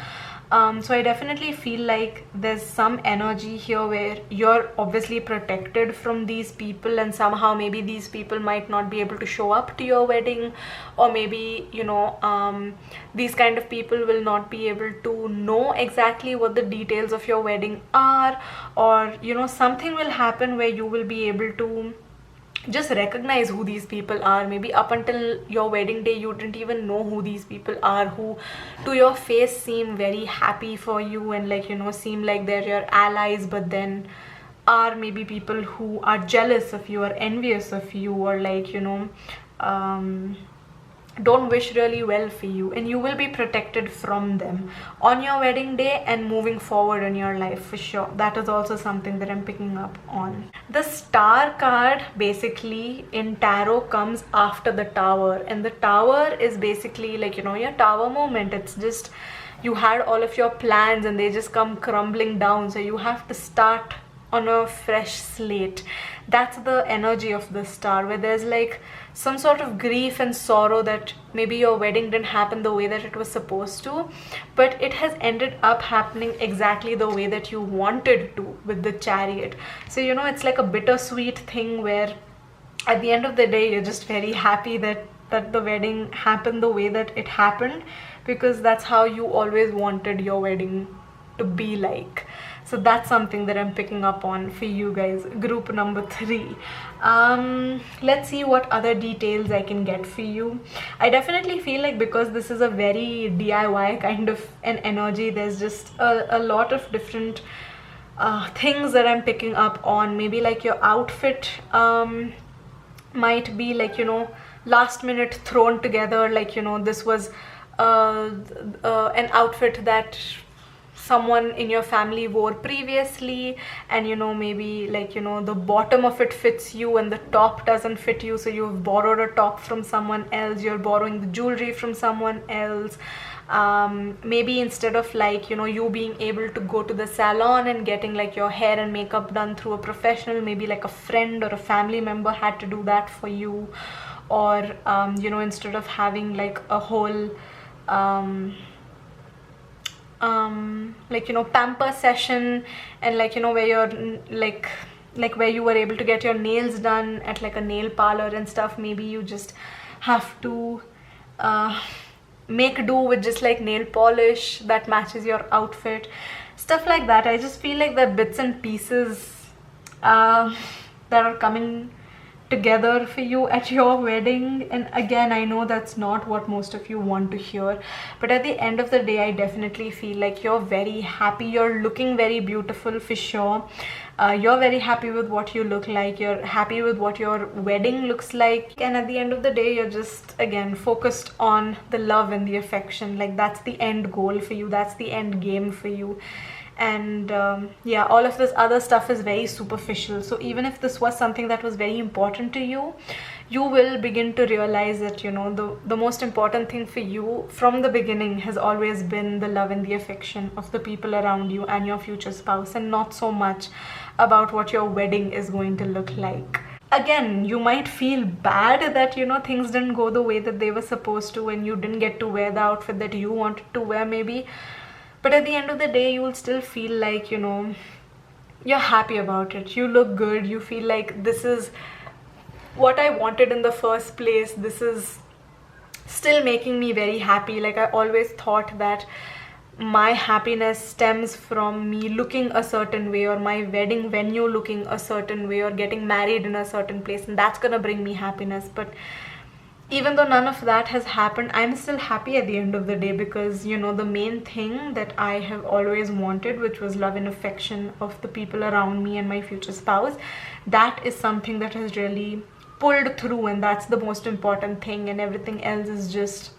So I definitely feel like there's some energy here where you're obviously protected from these people, and somehow maybe these people might not be able to show up to your wedding, or maybe, you know, these kind of people will not be able to know exactly what the details of your wedding are, or, you know, something will happen where you will be able to just recognize who these people are. Maybe up until your wedding day you didn't even know who these people are, who to your face seem very happy for you and like, you know, seem like they're your allies, but then are maybe people who are jealous of you or envious of you, or like, you know, don't wish really well for you, and you will be protected from them on your wedding day and moving forward in your life for sure. That is also something that I'm picking up on. The Star card basically in tarot comes after the Tower, and the Tower is basically like, you know, your tower moment. It's just you had all of your plans and they just come crumbling down, so you have to start on a fresh slate. That's the energy of the Star, where there's like some sort of grief and sorrow that maybe your wedding didn't happen the way that it was supposed to, but it has ended up happening exactly the way that you wanted to with the Chariot. So, you know, it's like a bittersweet thing where at the end of the day you're just very happy that the wedding happened the way that it happened, because that's how you always wanted your wedding to be like. So that's something that I'm picking up on for you guys, group number 3. Let's see what other details I can get for you. I definitely feel like because this is a very DIY kind of an energy, there's just a lot of different things that I'm picking up on. Maybe like your outfit might be like, you know, last minute thrown together, like, you know, this was an outfit that someone in your family wore previously, and, you know, maybe like, you know, the bottom of it fits you and the top doesn't fit you, so you've borrowed a top from someone else, you're borrowing the jewelry from someone else. Maybe instead of like, you know, you being able to go to the salon and getting like your hair and makeup done through a professional, maybe like a friend or a family member had to do that for you. Or you know, instead of having like a whole like, you know, pamper session, and like, you know, where you're like where you were able to get your nails done at like a nail parlor and stuff, maybe you just have to make do with just like nail polish that matches your outfit, stuff like that. I just feel like the bits and pieces that are coming together for you at your wedding. And again, I know that's not what most of you want to hear, but at the end of the day, I definitely feel like you're very happy. You're looking very beautiful for sure. You're very happy with what you look like. You're happy with what your wedding looks like. And at the end of the day, you're just, again, focused on the love and the affection. Like, that's the end goal for you. That's the end game for you. And yeah, all of this other stuff is very superficial. So even if this was something that was very important to you, you will begin to realize that, you know, the most important thing for you from the beginning has always been the love and the affection of the people around you and your future spouse, and not so much about what your wedding is going to look like. Again, you might feel bad that, you know, things didn't go the way that they were supposed to, and you didn't get to wear the outfit that you wanted to wear maybe. But at the end of the day, you will still feel like, you know, you're happy about it. You look good. You feel like this is what I wanted in the first place. This is still making me very happy. Like, I always thought that my happiness stems from me looking a certain way, or my wedding venue looking a certain way, or getting married in a certain place, and that's gonna bring me happiness. But even though none of that has happened, I'm still happy at the end of the day, because, you know, the main thing that I have always wanted, which was love and affection of the people around me and my future spouse, that is something that has really pulled through, and that's the most important thing, and everything else is just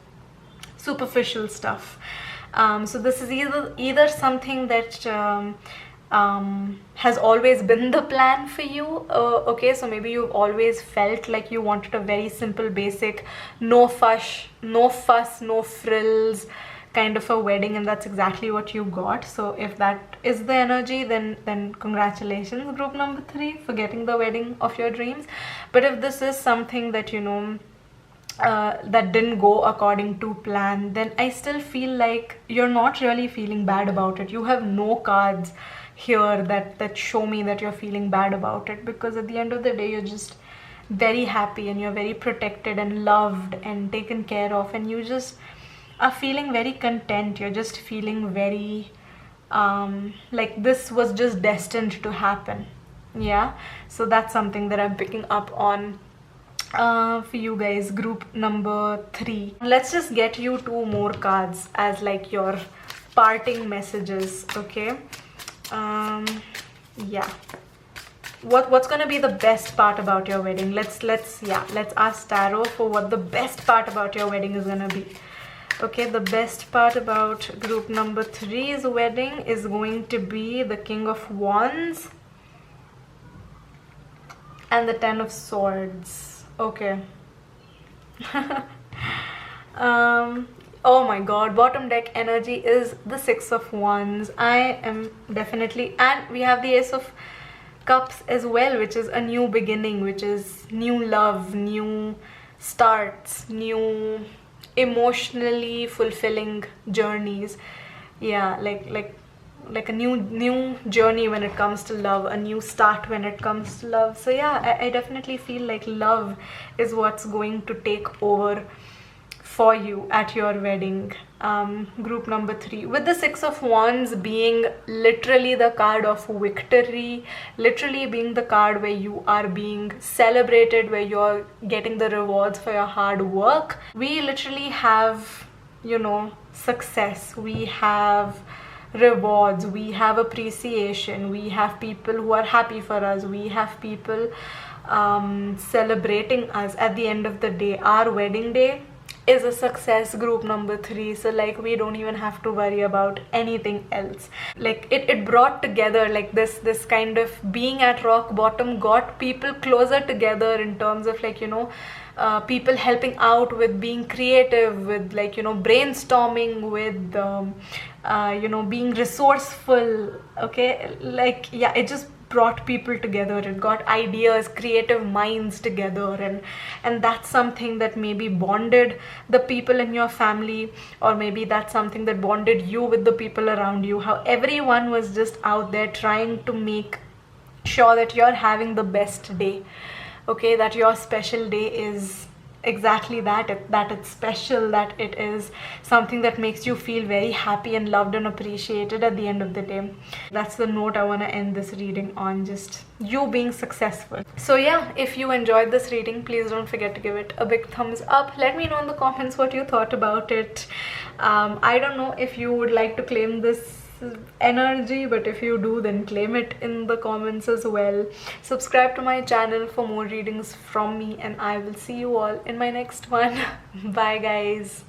superficial stuff. So this is either something that has always been the plan for you. Okay, so maybe you've always felt like you wanted a very simple, basic, no fuss, no frills kind of a wedding, and that's exactly what you got. So if that is the energy, then congratulations, group number 3, for getting the wedding of your dreams. But if this is something that, you know, that didn't go according to plan, then I still feel like you're not really feeling bad about it. You have no cards here that show me that you're feeling bad about it, because at the end of the day, you're just very happy, and you're very protected and loved and taken care of, and you just are feeling very content. You're just feeling very like this was just destined to happen. Yeah, so that's something that I'm picking up on for you guys, group number 3. Let's just get you 2 more cards as like your parting messages. Okay, yeah, what's gonna be the best part about your wedding? Let's ask tarot for what the best part about your wedding is gonna be. Okay, the best part about group number 3's wedding is going to be the King of Wands and the 10 of Swords. Okay. Oh my god, bottom deck energy is the 6 of Wands. I am definitely, and we have the Ace of Cups as well, which is a new beginning, which is new love, new starts, new emotionally fulfilling journeys. Yeah, like a new journey when it comes to love, a new start when it comes to love. So yeah, I definitely feel like love is what's going to take over for you at your wedding, group number 3, with the 6 of Wands being literally the card of victory, literally being the card where you are being celebrated, where you're getting the rewards for your hard work. We literally have, you know, success, we have rewards, we have appreciation, we have people who are happy for us, we have people celebrating us. At the end of the day, our wedding day is a success, group number 3. So like, we don't even have to worry about anything else. Like, it brought together, like this kind of being at rock bottom got people closer together in terms of, like, you know, people helping out with being creative, with, like, you know, brainstorming, with you know, being resourceful. Okay, like, yeah, it just brought people together. It got ideas, creative minds together, and that's something that maybe bonded the people in your family, or maybe that's something that bonded you with the people around you. How everyone was just out there trying to make sure that you're having the best day. Okay, that your special day is exactly that, that it's special, that it is something that makes you feel very happy and loved and appreciated at the end of the day. That's the note I want to end this reading on, just you being successful. So yeah, if you enjoyed this reading, please don't forget to give it a big thumbs up. Let me know in the comments what you thought about it. I don't know if you would like to claim this energy, but if you do, then claim it in the comments as well. Subscribe to my channel for more readings from me, and I will see you all in my next one. Bye guys.